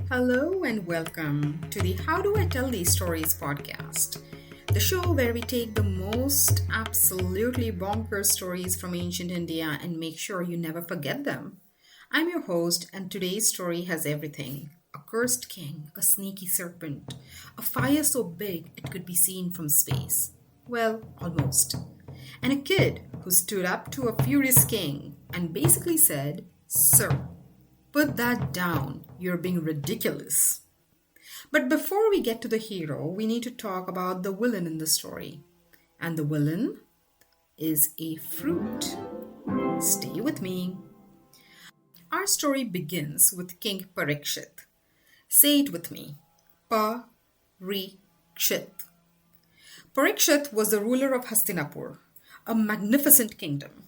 Hello and welcome to the How Do I Tell These Stories podcast, the show where we take the most absolutely bonkers stories from ancient India and make sure you never forget them. I'm your host, and today's story has everything: a cursed king, a sneaky serpent, a fire so big it could be seen from space. Well, almost. And a kid who stood up to a furious king and basically said, "Sir, put that down. You're being ridiculous." But before we get to the hero, we need to talk about the villain in the story. And the villain is a fruit. Stay with me. Our story begins with King Parikshit. Say it with me. Parikshit. Parikshit was the ruler of Hastinapur, a magnificent kingdom.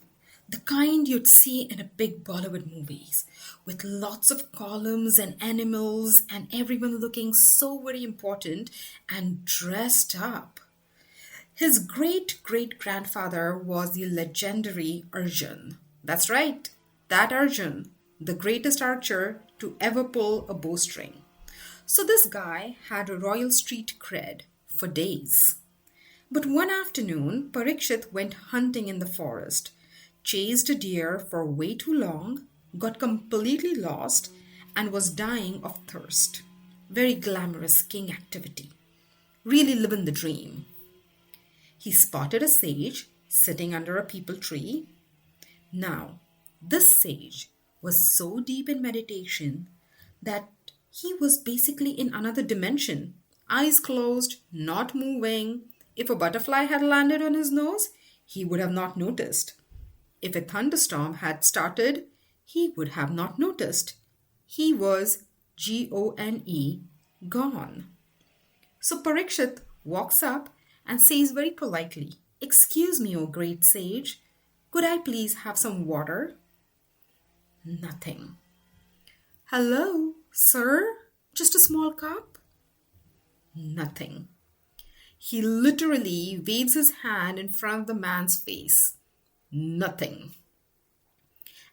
The kind you'd see in a big Bollywood movies, with lots of columns and animals and everyone looking so very important and dressed up. His great-great-grandfather was the legendary Arjun. That's right, that Arjun, the greatest archer to ever pull a bowstring. So this guy had a royal street cred for days. But one afternoon, Parikshit went hunting in the forest, chased a deer for way too long, got completely lost, and was dying of thirst. Very glamorous king activity. Really living the dream. He spotted a sage sitting under a peepal tree. Now, this sage was so deep in meditation that he was basically in another dimension. Eyes closed, not moving. If a butterfly had landed on his nose, he would have not noticed. If a thunderstorm had started, he would have not noticed. He was Gone, gone. So Parikshit walks up and says very politely, "Excuse me, O great sage, could I please have some water?" Nothing. "Hello, sir, just a small cup?" Nothing. He literally waves his hand in front of the man's face. Nothing.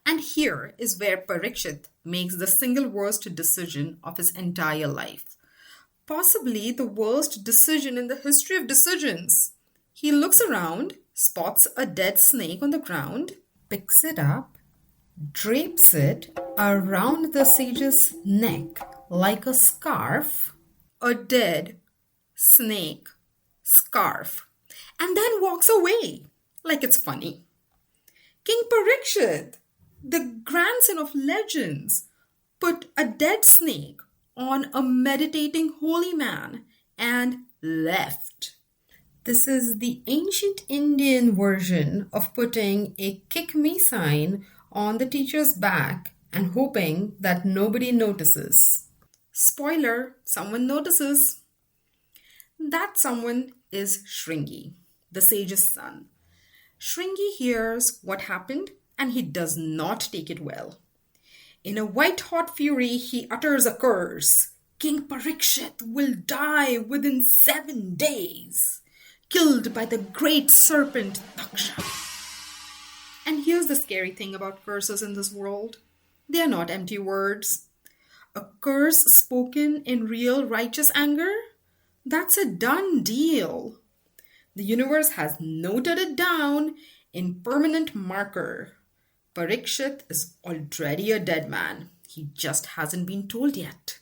And here is where Parikshit makes the single worst decision of his entire life. Possibly the worst decision in the history of decisions. He looks around, spots a dead snake on the ground, picks it up, drapes it around the sage's neck like a scarf. A dead snake scarf. And then walks away like it's funny. King Parikshit, the grandson of legends, put a dead snake on a meditating holy man and left. This is the ancient Indian version of putting a kick me sign on the teacher's back and hoping that nobody notices. Spoiler, someone notices. That someone is Shringi, the sage's son. Shringi hears what happened and he does not take it well. In a white-hot fury, he utters a curse. "King Parikshit will die within 7 days, killed by the great serpent Daksha." And here's the scary thing about curses in this world. They are not empty words. A curse spoken in real righteous anger? That's a done deal. The universe has noted it down in permanent marker. Parikshit is already a dead man. He just hasn't been told yet.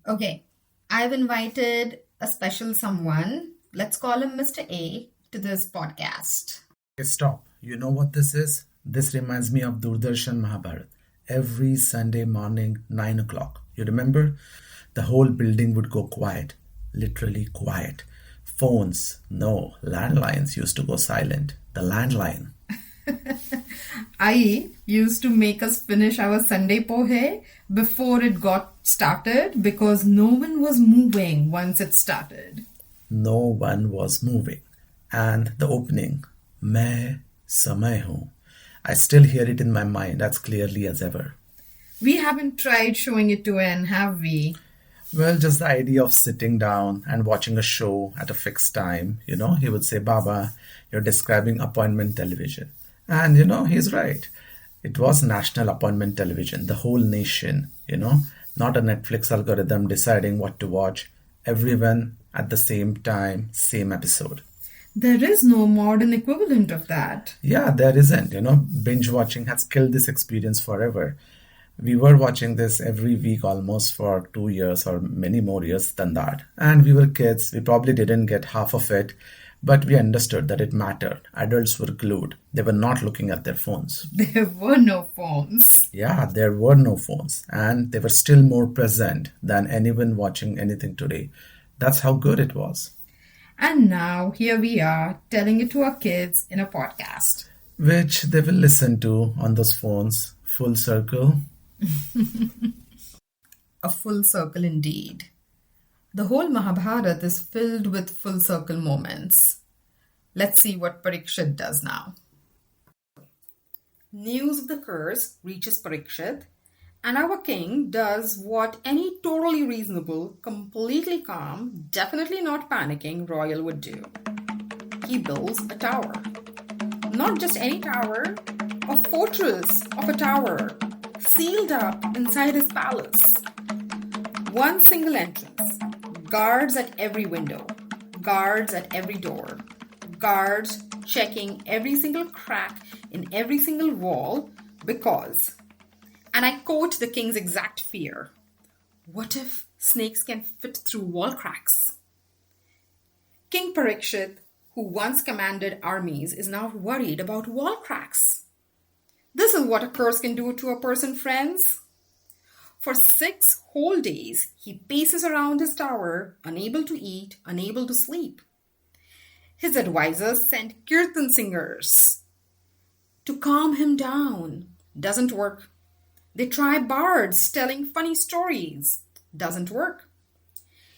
Okay, I've invited a special someone. Let's call him Mr. A to this podcast. Okay, stop. You know what this is? This reminds me of Doordarshan Mahabharat. Every Sunday morning, 9 o'clock. You remember? The whole building would go quiet. Literally quiet. Phones, no. Landlines used to go silent. The landline. I used to make us finish our Sunday pohe before it got started because no one was moving once it started. No one was moving. And the opening, Main Samay Hoon. I still hear it in my mind as clearly as ever. We haven't tried showing it to Anne, have we? Well, just the idea of sitting down and watching a show at a fixed time. He would say, "Baba, you're describing appointment television." And he's right. It was national appointment television, the whole nation, Not a Netflix algorithm deciding what to watch. Everyone at the same time, same episode. There is no modern equivalent of that. Yeah, there isn't. Binge watching has killed this experience forever. We were watching this every week almost for 2 years or many more years than that. And we were kids. We probably didn't get half of it, but we understood that it mattered. Adults were glued. They were not looking at their phones. There were no phones. Yeah, there were no phones, and they were still more present than anyone watching anything today. That's how good it was. And now here we are telling it to our kids in a podcast. Which they will listen to on those phones, full circle. A full circle indeed. The whole Mahabharata is filled with full circle moments. Let's see what Parikshit does now. News of the curse reaches Parikshit, and our king does what any totally reasonable, completely calm, definitely not panicking royal would do. He builds a tower. Not just any tower, a fortress of a tower, sealed up inside his palace. One single entrance, guards at every window, guards at every door, guards checking every single crack in every single wall because, and I quote the king's exact fear, what if snakes can fit through wall cracks? King Parikshit, who once commanded armies, is now worried about wall cracks. This is what a curse can do to a person, friends. For 6 whole days, he paces around his tower, unable to eat, unable to sleep. His advisors send kirtan singers to calm him down. Doesn't work. They try bards telling funny stories. Doesn't work.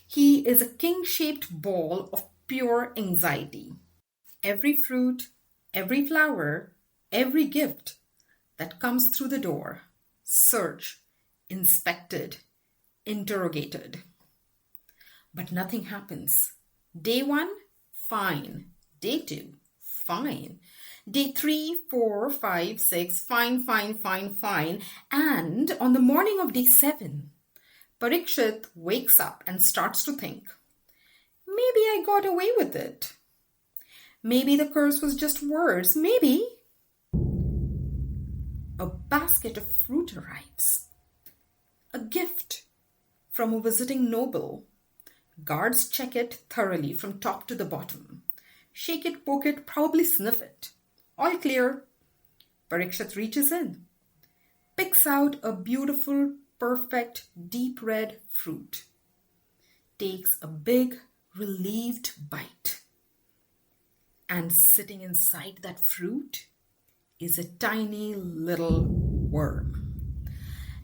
He is a king-shaped ball of pure anxiety. Every fruit, every flower, every gift that comes through the door, searched, inspected, interrogated. But nothing happens. Day 1, fine. Day 2, fine. Day 3, 4, 5, 6, fine. And on the morning of day 7, Parikshit wakes up and starts to think, maybe I got away with it. Maybe the curse was just words. Maybe. A basket of fruit arrives. A gift from a visiting noble. Guards check it thoroughly from top to the bottom. Shake it, poke it, probably sniff it. All clear. Parikshit reaches in, picks out a beautiful, perfect, deep red fruit, takes a big, relieved bite. And sitting inside that fruit is a tiny little worm.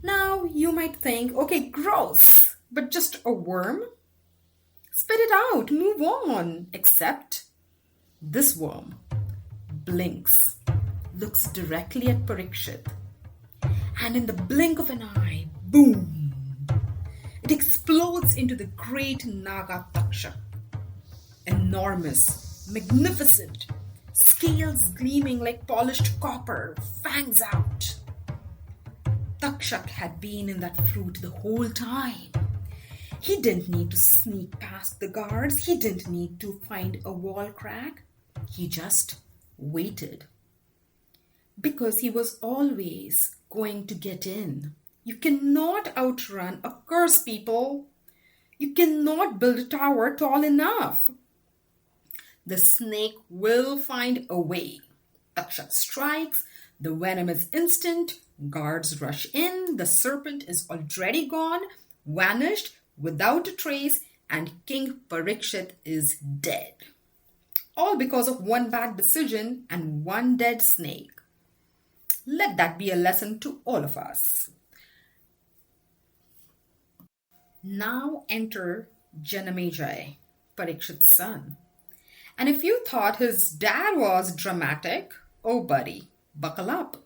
Now you might think, okay, gross, but just a worm? Spit it out, move on. Except this worm blinks, looks directly at Parikshit, and in the blink of an eye, boom, it explodes into the great Naga Taksha. Enormous, magnificent, scales gleaming like polished copper, fangs out. Takshak had been in that fruit the whole time. He didn't need to sneak past the guards. He didn't need to find a wall crack. He just waited. Because he was always going to get in. You cannot outrun a curse, people. You cannot build a tower tall enough. The snake will find a way. Takshak strikes. The venom is instant. Guards rush in. The serpent is already gone, vanished without a trace, and King Parikshit is dead. All because of one bad decision and one dead snake. Let that be a lesson to all of us. Now enter Janamejaya, Parikshit's son. And if you thought his dad was dramatic, oh buddy, buckle up.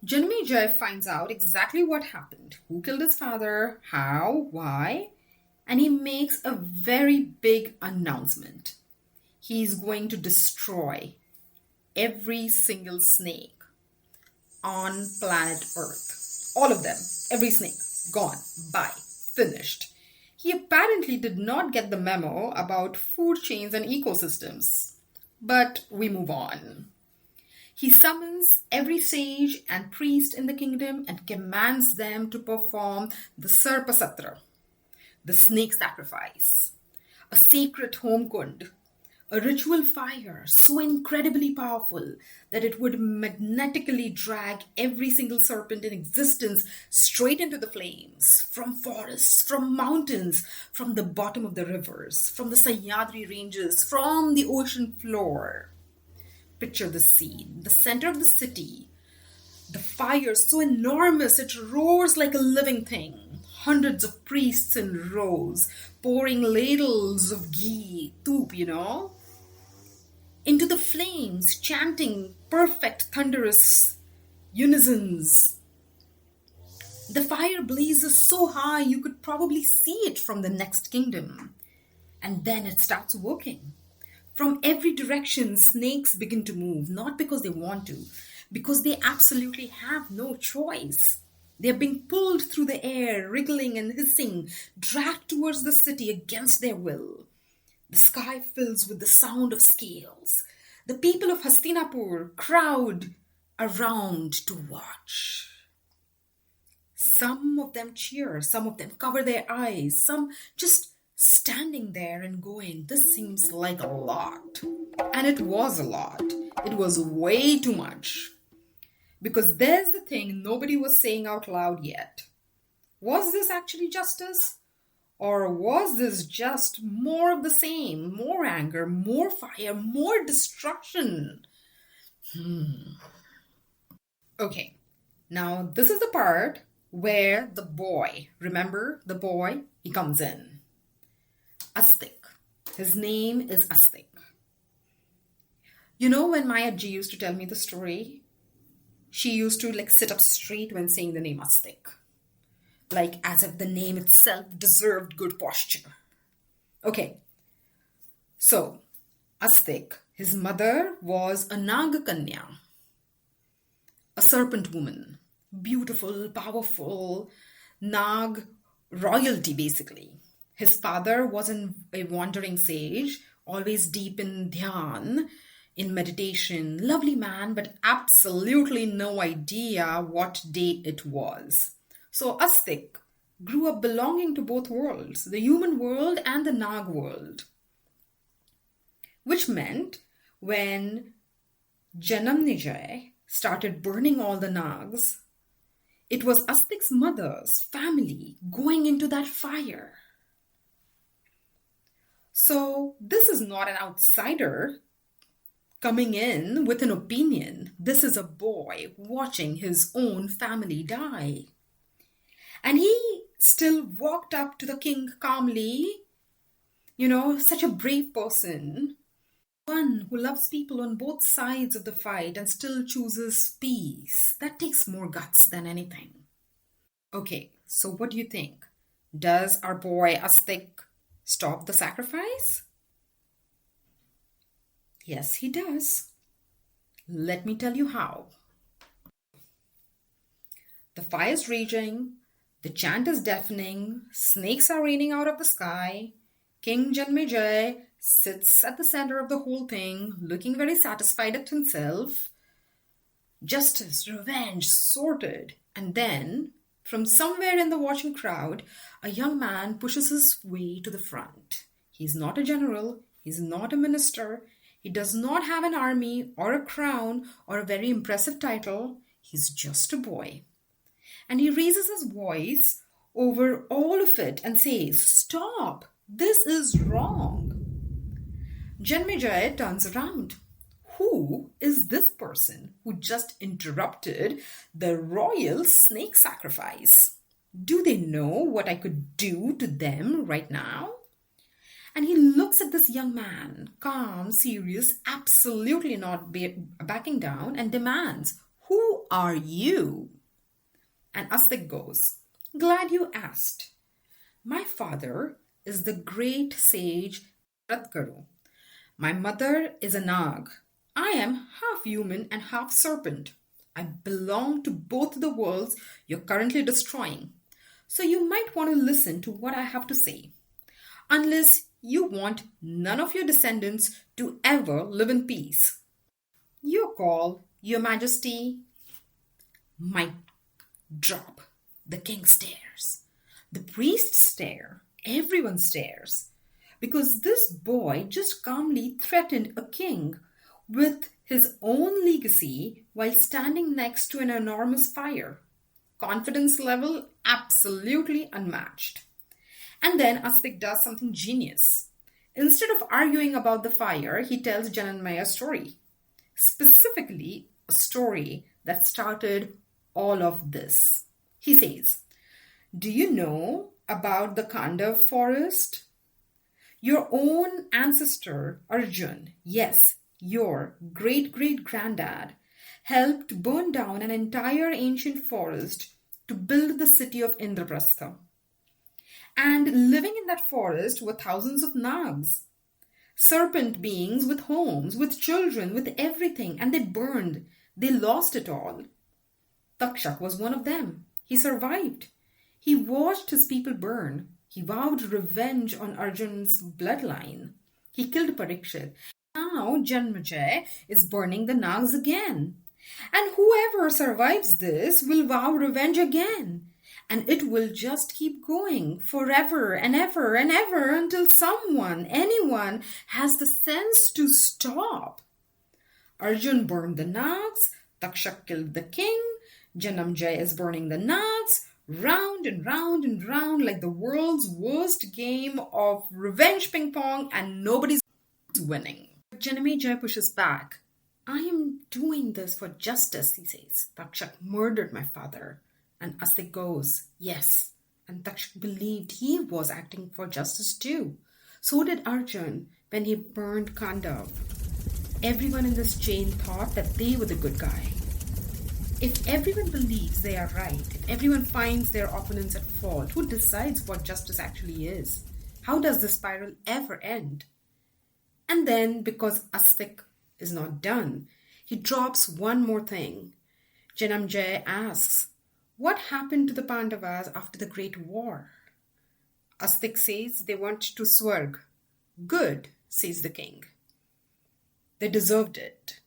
Janamejaya finds out exactly what happened, who killed his father, how, why, and he makes a very big announcement. He's going to destroy every single snake on planet Earth. All of them, every snake. Gone. Bye. Finished. He apparently did not get the memo about food chains and ecosystems. But we move on. He summons every sage and priest in the kingdom and commands them to perform the Sarpasatra, the snake sacrifice, a sacred home kund, a ritual fire so incredibly powerful that it would magnetically drag every single serpent in existence straight into the flames, from forests, from mountains, from the bottom of the rivers, from the Sahyadri ranges, from the ocean floor. Picture the scene, the center of the city, the fire so enormous it roars like a living thing. Hundreds of priests in rows, pouring ladles of ghee, toop, into the flames, chanting perfect thunderous unisons. The fire blazes so high you could probably see it from the next kingdom. And then it starts working. From every direction, snakes begin to move, not because they want to, because they absolutely have no choice. They are being pulled through the air, wriggling and hissing, dragged towards the city against their will. The sky fills with the sound of scales. The people of Hastinapur crowd around to watch. Some of them cheer, some of them cover their eyes, some just standing there and going, this seems like a lot. And it was a lot. It was way too much. Because there's the thing nobody was saying out loud yet. Was this actually justice? Or was this just more of the same? More anger, more fire, more destruction? Okay, now this is the part where the boy, remember the boy? He comes in. Astik. His name is Astik. You know when Maya Ji used to tell me the story? She used to sit up straight when saying the name Astik. Like as if the name itself deserved good posture. Okay. So, Astik, his mother was a Nagakanya, a serpent woman. Beautiful, powerful, Nag royalty basically. His father was a wandering sage, always deep in dhyan, in meditation. Lovely man, but absolutely no idea what day it was. So Astik grew up belonging to both worlds, the human world and the Nag world. Which meant when Janamejaya started burning all the Nags, it was Astik's mother's family going into that fire. So this is not an outsider coming in with an opinion. This is a boy watching his own family die. And he still walked up to the king calmly, such a brave person. One who loves people on both sides of the fight and still chooses peace. That takes more guts than anything. Okay, so what do you think? Does our boy Astik stop the sacrifice? Yes, he does. Let me tell you how. The fire is raging, the chant is deafening, snakes are raining out of the sky. King Janamejaya sits at the center of the whole thing, looking very satisfied at himself. Justice, revenge, sorted. And then, from somewhere in the watching crowd, a young man pushes his way to the front. He's not a general, he's not a minister, he does not have an army or a crown or a very impressive title. He's just a boy. And he raises his voice over all of it and says, "Stop! This is wrong." Janamejaya turns around. Who is this person who just interrupted the royal snake sacrifice? Do they know what I could do to them right now? And he looks at this young man, calm, serious, absolutely not backing down, and demands, "Who are you?" And Astik goes, "Glad you asked. My father is the great sage Ratkaru. My mother is a Nag. I am half human and half serpent. I belong to both the worlds you're currently destroying. So you might want to listen to what I have to say, unless you want none of your descendants to ever live in peace. Your call, Your Majesty. Mic drop. The king stares. The priests stare. Everyone stares. Because this boy just calmly threatened a king with his own legacy while standing next to an enormous fire. Confidence level absolutely unmatched. And then Astik does something genius. Instead of arguing about the fire, he tells Jananmaya's story. Specifically, a story that started all of this. He says, "Do you know about the Khandav forest? Your own ancestor, Arjun, yes, your great great granddad, helped burn down an entire ancient forest to build the city of Indraprastha. And living in that forest were thousands of nags, serpent beings with homes, with children, with everything, and they burned. They lost it all. Takshak was one of them. He survived. He watched his people burn. He vowed revenge on Arjun's bloodline. He killed Parikshit. Now Janamejaya is burning the nags again. And whoever survives this will vow revenge again. And it will just keep going forever and ever and ever until someone, anyone, has the sense to stop. Arjun burned the nags, Takshak killed the king, Janamejaya is burning the nags, round and round and round like the world's worst game of revenge ping pong, and nobody's winning. Janamejaya pushes back. "I am doing this for justice," he says. "Takshak murdered my father." And Astik goes, "Yes." And Takshak believed he was acting for justice too. So did Arjun when he burned Khandav. Everyone in this chain thought that they were the good guy. If everyone believes they are right, if everyone finds their opponents at fault, who decides what justice actually is? How does the spiral ever end? And then, because Astik is not done, he drops one more thing. Janamejaya asks, "What happened to the Pandavas after the Great War?" Astik says they went to Swarg. "Good," says the king. "They deserved it."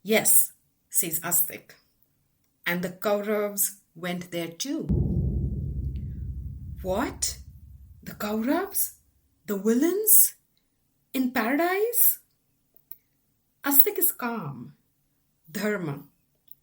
"Yes," says Astik. "And the Kauravas went there too." What? The Kauravas? The villains? In paradise? Astik is calm. Dharma,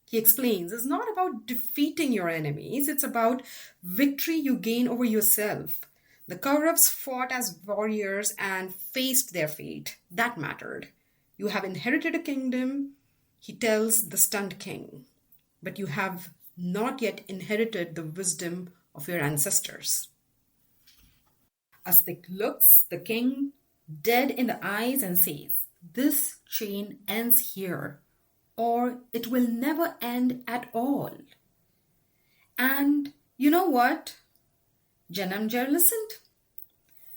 he explains, is not about defeating your enemies. It's about victory you gain over yourself. The Kauravas fought as warriors and faced their fate. That mattered. You have inherited a kingdom, he tells the stunned king, but you have not yet inherited the wisdom of your ancestors. Astik looks the king dead in the eyes and says, "This chain ends here, or it will never end at all." And you know what? Janamejaya listened.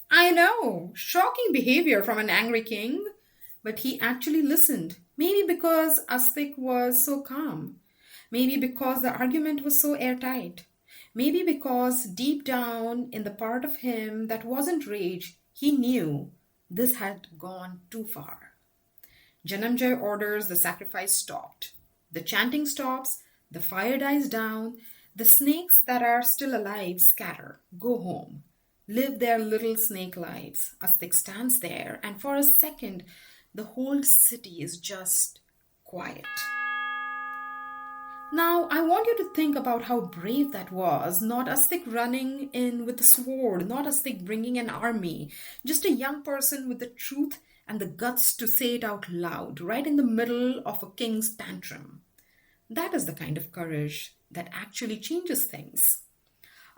I know, shocking behavior from an angry king, but he actually listened. Maybe because Astik was so calm. Maybe because the argument was so airtight. Maybe because deep down in the part of him that wasn't rage, he knew this had gone too far. Janamejaya orders the sacrifice stopped. The chanting stops, the fire dies down, the snakes that are still alive scatter, go home, live their little snake lives. Astik stands there, and for a second, the whole city is just quiet. Now, I want you to think about how brave that was. Not Astik running in with a sword, not Astik bringing an army, just a young person with the truth and the guts to say it out loud, right in the middle of a king's tantrum. That is the kind of courage that actually changes things.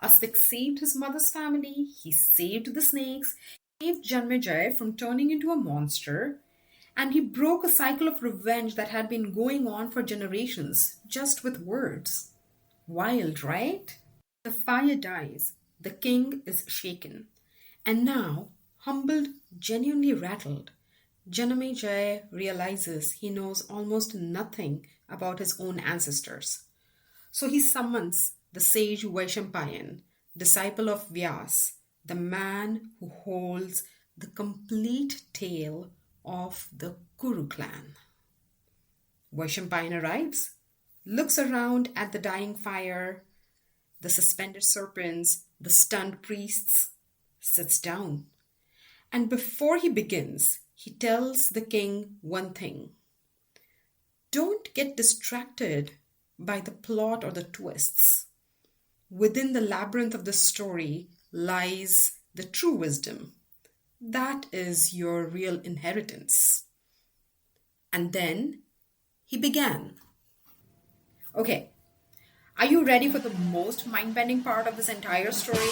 Astik saved his mother's family, he saved the snakes, he saved Janamejaya from turning into a monster, and he broke a cycle of revenge that had been going on for generations, just with words. Wild, right? The fire dies. The king is shaken. And now, humbled, genuinely rattled, Janamejaya realizes he knows almost nothing about his own ancestors. So he summons the sage Vaishampayan, disciple of Vyas, the man who holds the complete tale of the Kuru clan. Vaishampayana arrives, looks around at the dying fire, the suspended serpents, the stunned priests, sits down. And before he begins, he tells the king one thing. Don't get distracted by the plot or the twists. Within the labyrinth of the story lies the true wisdom. That is your real inheritance. And then he began. Okay, are you ready for the most mind-bending part of this entire story?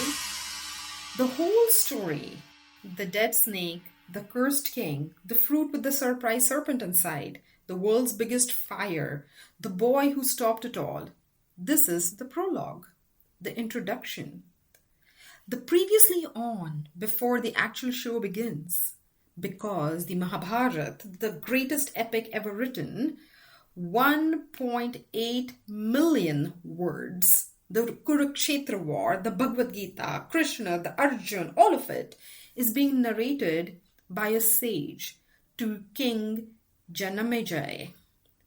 The whole story, the dead snake, the cursed king, the fruit with the surprise serpent inside, the world's biggest fire, the boy who stopped it all. This is the prologue, the introduction. The previously on before the actual show begins. Because the Mahabharata, the greatest epic ever written, 1.8 million words. The Kurukshetra war, the Bhagavad Gita, Krishna, the Arjuna, all of it is being narrated by a sage to King Janamejaya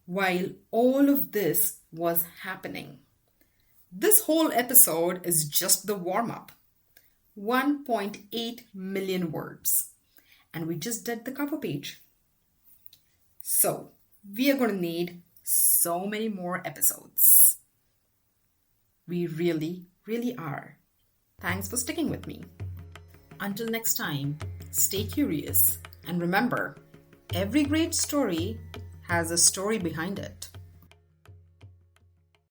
while all of this was happening. This whole episode is just the warm-up. 1.8 million words. And we just did the cover page. So, we are going to need so many more episodes. We really, really are. Thanks for sticking with me. Until next time, stay curious and remember, every great story has a story behind it.